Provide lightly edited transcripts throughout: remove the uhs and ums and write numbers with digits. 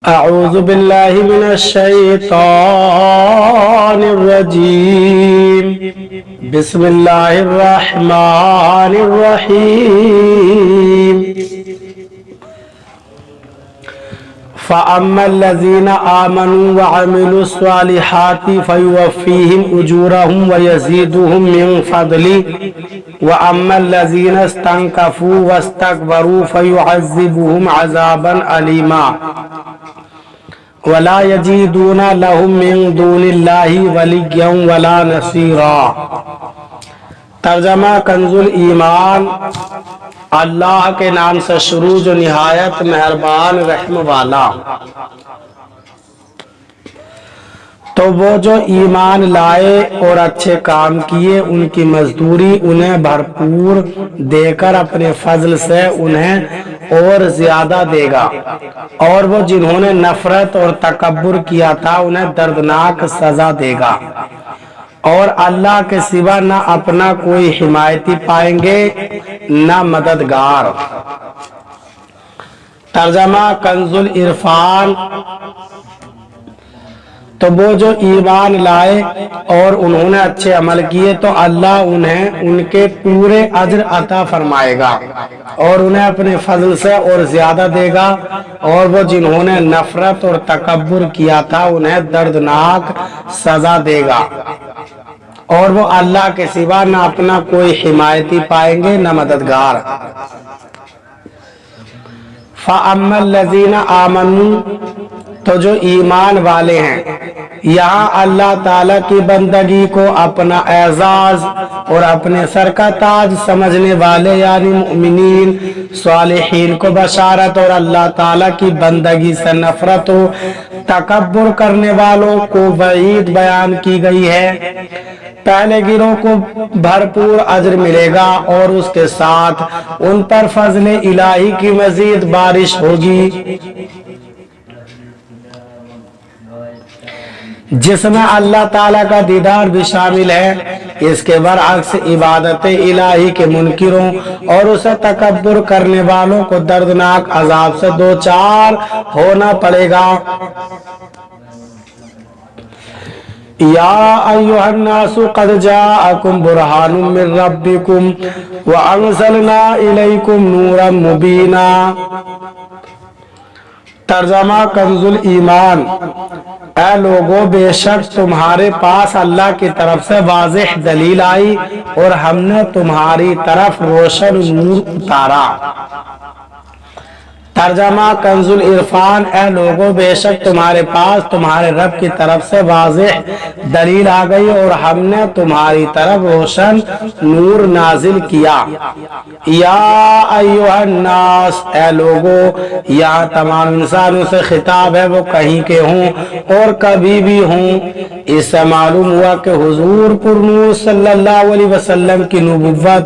أعوذ بالله من الشيطان الرجيم بسم الله الرحمن الرحيم فأما الذين آمنوا وعملوا الصالحات فيوفيهم أجورهم ويزيدهم من فضله وأما الذين استنكفوا واستكبروا فيعذبهم عذابا أليما ولا يجدون لهم من دون الله وليا ولا نصيرا۔ ترجمہ کنزُ ایمان۔ اللہ کے نام سے شروع جو نہایت مہربان رحم والا۔ تو وہ جو ایمان لائے اور اچھے کام کیے ان کی مزدوری انہیں بھرپور دے کر اپنے فضل سے انہیں اور زیادہ دے گا، اور وہ جنہوں نے نفرت اور تکبر کیا تھا انہیں دردناک سزا دے گا، اور اللہ کے سوا نہ اپنا کوئی حمایتی پائیں گے نہ مددگار۔ ترجمہ کنزُ العرفان۔ تو وہ جو ایمان لائے اور انہوں نے اچھے عمل کیے تو اللہ انہیں ان کے پورے اجر عطا فرمائے گا اور انہیں اپنے فضل سے اور زیادہ دے گا، اور وہ جنہوں نے نفرت اور تکبر کیا تھا انہیں دردناک سزا دے گا، اور وہ اللہ کے سوا نہ اپنا کوئی حمایتی پائیں گے نہ مددگار۔ فَأَمَّا الَّذِينَ آمَنُوا، تو جو ایمان والے ہیں، یہاں اللہ تعالیٰ کی بندگی کو اپنا اعزاز اور اپنے سر کا تاج سمجھنے والے یعنی مؤمنین صالحین کو بشارت، اور اللہ تعالیٰ کی بندگی سے نفرت و تکبر کرنے والوں کو وعید بیان کی گئی ہے۔ پہلے گروہ کو بھرپور اجر ملے گا اور اس کے ساتھ ان پر فضل الہی کی مزید بارش ہوگی، جس میں اللہ تعالیٰ کا دیدار بھی شامل ہے۔ اس کے برعکس عبادت الہی کے منکروں اور اسے تکبر کرنے والوں کو دردناک عذاب سے دوچار ہونا پڑے گا۔ یا ایھا الناس قد جاءکم برہان من ربکم وانزلنا الیکم نورا مبینا۔ ترجمہ کنزُ ایمان۔ اے لوگو، بے شک تمہارے پاس اللہ کی طرف سے واضح دلیل آئی اور ہم نے تمہاری طرف روشن نور اتارا۔ ترجمہ کنزُ العرفان۔ اے لوگو، بے شک تمہارے پاس تمہارے رب کی طرف سے واضح دلیل آ گئی اور ہم نے تمہاری طرف روشن نور نازل کیا۔ یا ایھا الناس، اے لوگو، یہاں تمام انسانوں سے خطاب ہے، وہ کہیں کے ہوں اور کبھی بھی ہوں۔ اس سے معلوم ہوا کہ حضور پرنور صلی اللہ علیہ وسلم کی نبوت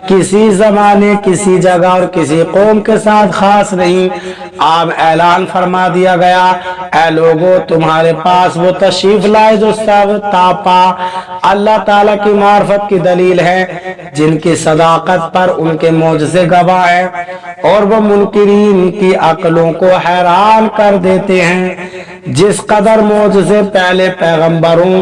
کسی زمانے، کسی جگہ اور کسی قوم کے ساتھ خاص نہیں۔ عام اعلان فرما دیا گیا، اے لوگو، تمہارے پاس وہ تشریف لائے جو سب تاپا اللہ تعالیٰ کی معرفت کی دلیل ہے، جن کی صداقت پر ان کے معجزے گواہ ہیں، اور وہ منکرین کی عقلوں کو حیران کر دیتے ہیں۔ جس قدر معجزے پہلے پیغمبروں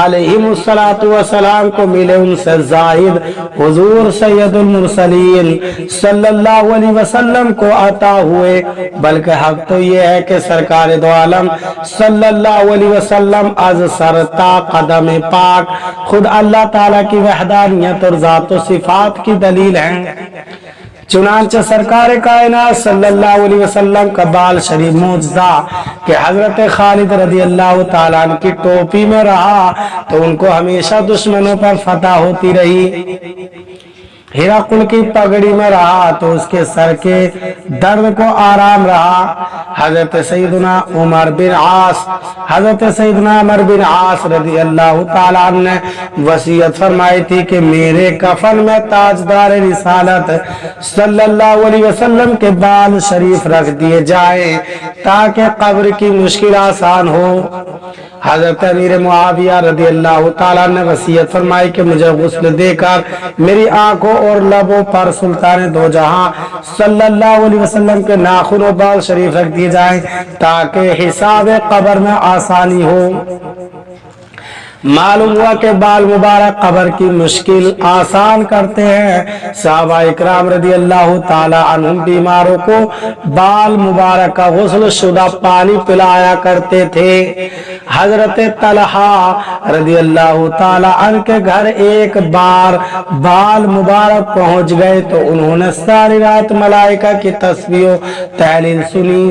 علیہم السلام کو ملے ان سے زائد حضور سید المرسلین صلی اللہ علیہ وسلم کو عطا ہوئے، بلکہ حق تو یہ ہے کہ سرکار دو عالم صلی اللہ علیہ وسلم از سر تا قدم پاک خود اللہ تعالیٰ کی وحدانیت اور ذات و صفات کی دلیل ہیں۔ چنانچہ سرکار کائنات صلی اللہ علیہ وسلم کا بال شریف معجزہ کہ حضرت خالد رضی اللہ تعالیٰ عنہ کی ٹوپی میں رہا تو ان کو ہمیشہ دشمنوں پر فتح ہوتی رہی۔ ہرقل کی پگڑی میں رہا تو اس کے سر کے درد کو آرام رہا۔ حضرت سیدنا عمر بن عاص رضی اللہ تعالیٰ عنہ نے وصیت فرمائی تھی کہ میرے کفن میں تاجدار رسالت صلی اللہ علیہ وسلم کے بال شریف رکھ دیے جائیں تاکہ قبر کی مشکل آسان ہو۔ حضرت امیر معاویہ رضی اللہ تعالیٰ نے وصیت فرمائی کہ مجھے غسل دے کر میری آنکھوں اور لبوں پر سلطان دو جہاں صلی اللہ علیہ وسلم کے ناخن و بال شریف رکھ دیے جائیں تاکہ حساب قبر میں آسانی ہو۔ معلوم ہوا کہ بال مبارک قبر کی مشکل آسان کرتے ہیں۔ صحابہ اکرام رضی اللہ تعالی عنہم بیماروں کو بال مبارک کا غسل شدہ پانی پلایا کرتے تھے۔ حضرت طلحہ رضی اللہ تعالی عنہ کے گھر ایک بار بال مبارک پہنچ گئے تو انہوں نے ساری رات ملائکہ کی تسبیح و تحلیل سنی۔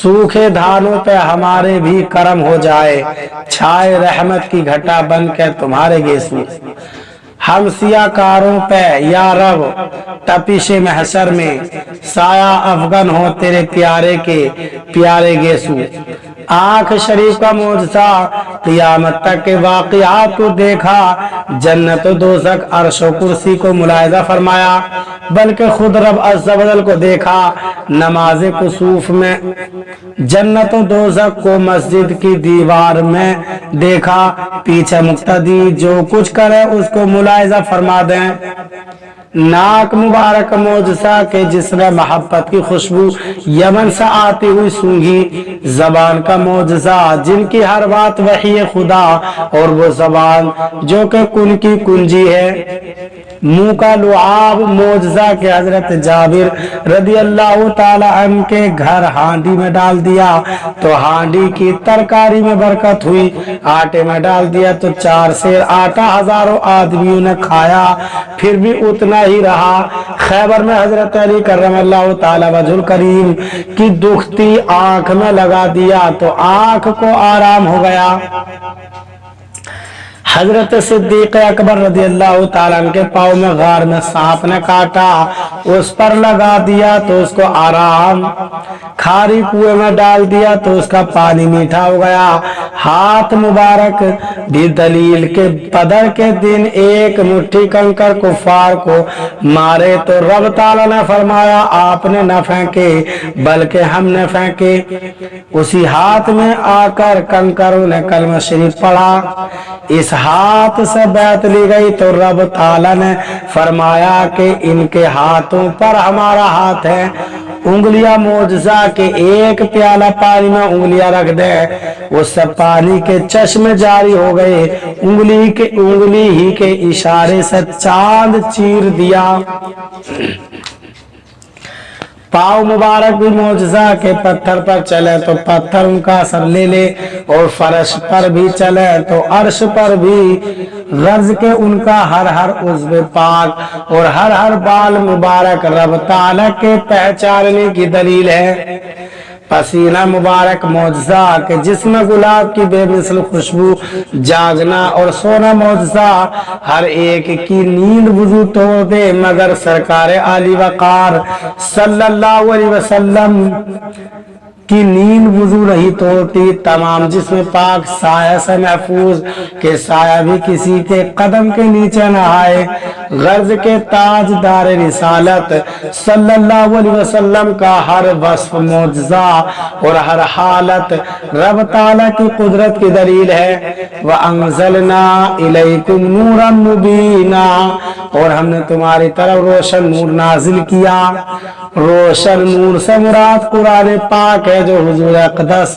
سوکھے دھانوں پہ ہمارے بھی کرم ہو جائے، چھائے رحمت کی گھٹا بن کے تمہارے گیسو۔ ہم سیاہ کاروں پہ یا رب تپش محشر میں سایہ افغان ہو تیرے پیارے کے پیارے گیسو۔ آنکھ شریف کا معجزہ قیامت تک کے واقعات کو دیکھا، جنت و دوزخ عرش و کرسی کو ملاحظہ فرمایا، بلکہ خود رب عز و جل کو دیکھا۔ نماز کسوف میں جنت و دوزخ کو مسجد کی دیوار میں دیکھا، پیچھے مقتدی جو کچھ کرے اس کو ملاحظہ فرما دیں۔ ناک مبارک معجزہ کہ جس نے محبت کی خوشبو یمن سے آتی ہوئی سونگھی، زبان کا معجزہ جن کی ہر بات وحی خدا اور وہ زبان جو کہ کن کی کنجی ہے۔ منہ کا لعاب معجزہ کہ حضرت جابر رضی اللہ تعالی عنہ کے گھر ہانڈی میں ڈال دیا تو ہانڈی کی ترکاری میں برکت ہوئی، آٹے میں ڈال دیا تو 4 سیر آٹا ہزاروں آدمیوں نے کھایا، پھر بھی اتنا ہی رہا۔ خیبر میں حضرت علی کرم اللہ تعالی وجہ الکریم کی دکھتی آنکھ میں لگا دیا تو آنکھ کو آرام ہو گیا۔ حضرت صدیق اکبر رضی اللہ تعالیٰ عنہ کے پاؤں میں غار میں سانپ نے کاٹا، اس پر لگا دیا تو اس کو آرام، کھاری کنویں میں ڈال دیا تو اس کا پانی میٹھا ہو گیا۔ ہاتھ مبارک بھی دلیل کے بدر کے دن ایک مٹھی کنکر کفار کو مارے تو رب تعالیٰ نے فرمایا آپ نے نہ پھینکے بلکہ ہم نے پھینکے۔ اسی ہاتھ میں آ کر کنکروں نے کلمہ شریف پڑھا، اس ہاتھ سے بیعت لی گئی تو رب تعالیٰ نے فرمایا کہ ان کے ہاتھوں پر ہمارا ہاتھ ہے۔ انگلیاں معجزہ کہ ایک پیالہ پانی میں انگلیاں رکھ دے، اس سے پانی کے چشمے جاری ہو گئے، انگلی ہی کے اشارے سے چاند چیر دیا۔ پاؤں مبارک بھی معجزہ کہ پتھر پر چلے تو پتھر ان کا اثر لے لے، اور فرش پر بھی چلے تو عرش پر بھی، غرض کے ان کا ہر ہر عضو پاک اور ہر ہر بال مبارک رب تعالیٰ کے پہچاننے کی دلیل ہے۔ پسینہ مبارک معجزہ کہ جس میں گلاب کی بے مثل خوشبو، جاگنا اور سونا معجزہ ہر ایک کی نیند وضو توڑ دے مگر سرکار عالی وقار صلی اللہ علیہ وسلم کی نیند وضو نہیں توڑتی۔ تمام جسم پاک سایہ سے محفوظ کہ سایہ بھی کسی کے قدم کے نیچے نہ آئے۔ غرض کے تاج دار رسالت صلی اللہ علیہ وسلم کا ہر وصف معجزہ اور ہر حالت رب تعالیٰ کی قدرت کی دلیل ہے۔ وَأَنزَلْنَا إِلَيْكُمْ نُورًا مُبِينًا، اور ہم نے تمہاری طرف روشن نور نازل کیا۔ روشن نور سے مراد قرآن پاک ہے جو حضور اقدس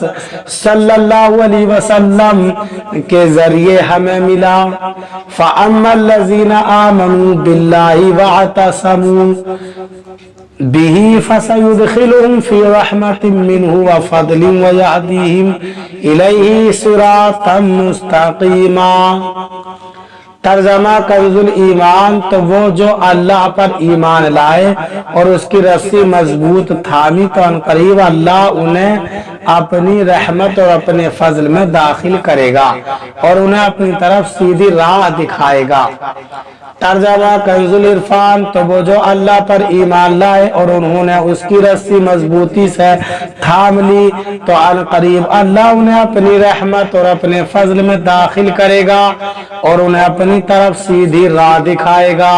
صلی اللہ علیہ وسلم کے ذریعے ہمیں ملا۔ فَأَمَّا الَّذِينَ آمَنُوا بِاللَّهِ وَاعْتَصَمُوا بِهِ فَسَيُدْخِلُهُمْ فِي رَحْمَةٍ مِّنْهُ وَفَضْلٍ وَيَهْدِيهِمْ إِلَيْهِ صِرَاطًا مُسْتَقِيمًا۔ ترجمہ کنز الایمان تو وہ جو اللہ پر ایمان لائے اور اس کی رسی مضبوط تھامی تو عنقریب اللہ انہیں اپنی رحمت اور اپنے فضل میں داخل کرے گا اور انہیں اپنی طرف سیدھی راہ دکھائے گا۔ ترجمہ کنز العرفان تو وہ جو اللہ پر ایمان لائے اور انہوں نے اس کی رسی مضبوطی سے تھام لی تو عنقریب اللہ انہیں اپنی رحمت اور اپنے فضل میں داخل کرے گا اور انہیں اپنی طرف سیدھی راہ دکھائے گا۔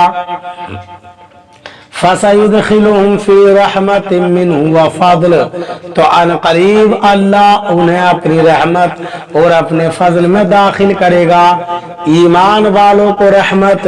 فَسَيُدْخِلُهُمْ فِي رَحْمَةٍ مِّنْهُ وَفَضْلٍ تو عنقریب اللہ انہیں اپنی رحمت اور اپنے فضل میں داخل کرے گا۔ ایمان والوں کو رحمت،